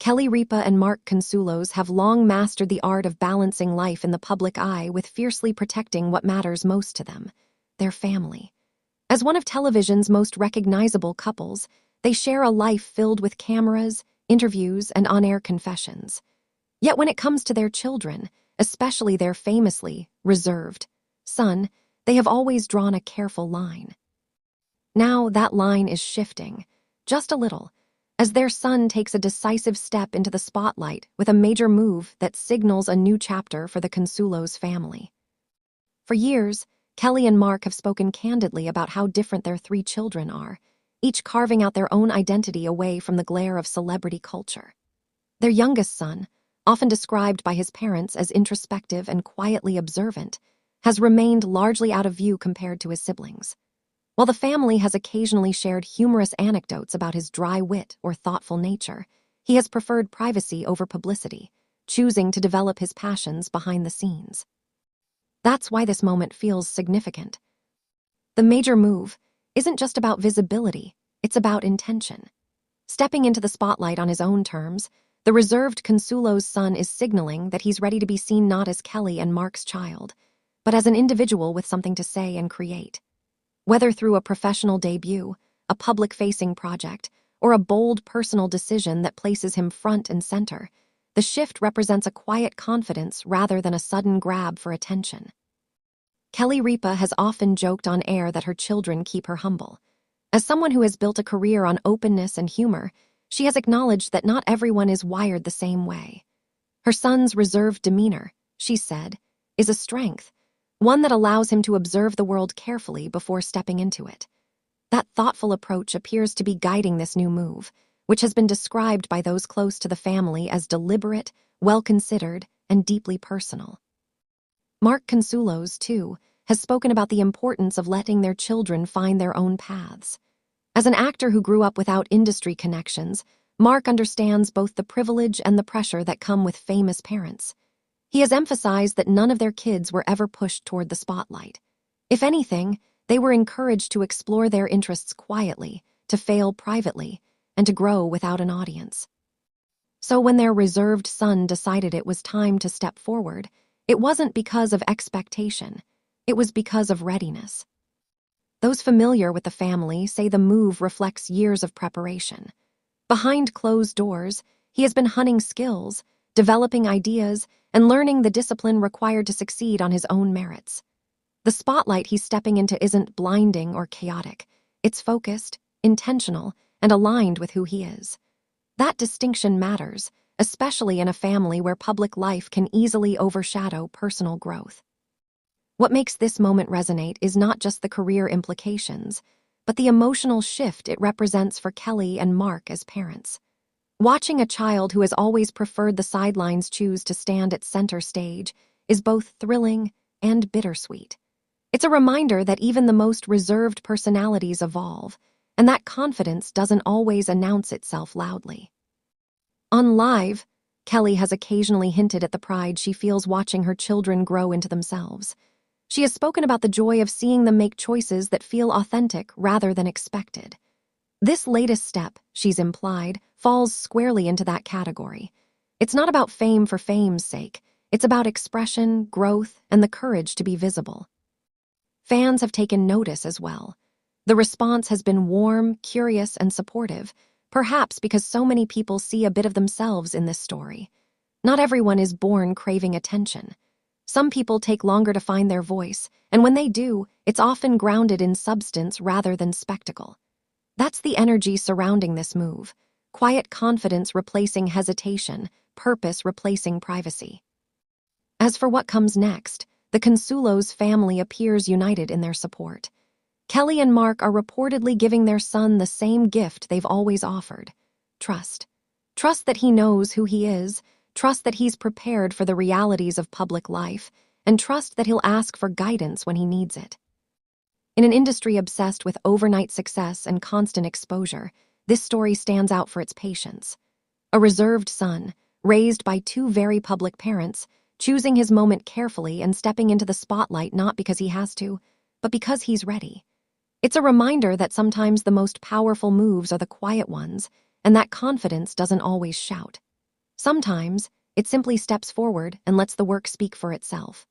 Kelly, Ripa, and Mark Consuelos have long mastered the art of balancing life in the public eye with fiercely protecting what matters most to them, their family. As one of television's most recognizable couples, they share a life filled with cameras, interviews, and on-air confessions. Yet when it comes to their children, especially their famously reserved son, they have always drawn a careful line. Now that line is shifting, just a little, as their son takes a decisive step into the spotlight with a major move that signals a new chapter for the Consuelos family. For years, Kelly and Mark have spoken candidly about how different their three children are, each carving out their own identity away from the glare of celebrity culture. Their youngest son, often described by his parents as introspective and quietly observant, has remained largely out of view compared to his siblings. While the family has occasionally shared humorous anecdotes about his dry wit or thoughtful nature, he has preferred privacy over publicity, choosing to develop his passions behind the scenes. That's why this moment feels significant. The major move isn't just about visibility, it's about intention. Stepping into the spotlight on his own terms, the reserved Consuelos' son is signaling that he's ready to be seen not as Kelly and Mark's child, but as an individual with something to say and create. Whether through a professional debut, a public-facing project, or a bold personal decision that places him front and center, the shift represents a quiet confidence rather than a sudden grab for attention. Kelly Ripa has often joked on air that her children keep her humble. As someone who has built a career on openness and humor, she has acknowledged that not everyone is wired the same way. Her son's reserved demeanor, she said, is a strength, one that allows him to observe the world carefully before stepping into it. That thoughtful approach appears to be guiding this new move, which has been described by those close to the family as deliberate, well-considered, and deeply personal. Mark Consuelos, too, has spoken about the importance of letting their children find their own paths. As an actor who grew up without industry connections, Mark understands both the privilege and the pressure that come with famous parents. He has emphasized that none of their kids were ever pushed toward the spotlight. If anything, they were encouraged to explore their interests quietly, to fail privately, and to grow without an audience. So when their reserved son decided it was time to step forward, it wasn't because of expectation, it was because of readiness. Those familiar with the family say the move reflects years of preparation. Behind closed doors, he has been honing skills, developing ideas, and learning the discipline required to succeed on his own merits. The spotlight he's stepping into isn't blinding or chaotic. It's focused, intentional, and aligned with who he is. That distinction matters, especially in a family where public life can easily overshadow personal growth. What makes this moment resonate is not just the career implications, but the emotional shift it represents for Kelly and Mark as parents. Watching a child who has always preferred the sidelines choose to stand at center stage is both thrilling and bittersweet. It's a reminder that even the most reserved personalities evolve, and that confidence doesn't always announce itself loudly. On Live, Kelly has occasionally hinted at the pride she feels watching her children grow into themselves. She has spoken about the joy of seeing them make choices that feel authentic rather than expected. This latest step, she's implied, falls squarely into that category. It's not about fame for fame's sake. It's about expression, growth, and the courage to be visible. Fans have taken notice as well. The response has been warm, curious, and supportive, perhaps because so many people see a bit of themselves in this story. Not everyone is born craving attention. Some people take longer to find their voice, and when they do, it's often grounded in substance rather than spectacle. That's the energy surrounding this move. Quiet confidence replacing hesitation, purpose replacing privacy. As for what comes next, the Consuelos family appears united in their support. Kelly and Mark are reportedly giving their son the same gift they've always offered: trust. Trust that he knows who he is, trust that he's prepared for the realities of public life, and trust that he'll ask for guidance when he needs it. In an industry obsessed with overnight success and constant exposure, this story stands out for its patience. A reserved son, raised by two very public parents, choosing his moment carefully and stepping into the spotlight not because he has to, but because he's ready. It's a reminder that sometimes the most powerful moves are the quiet ones, and that confidence doesn't always shout. Sometimes, it simply steps forward and lets the work speak for itself.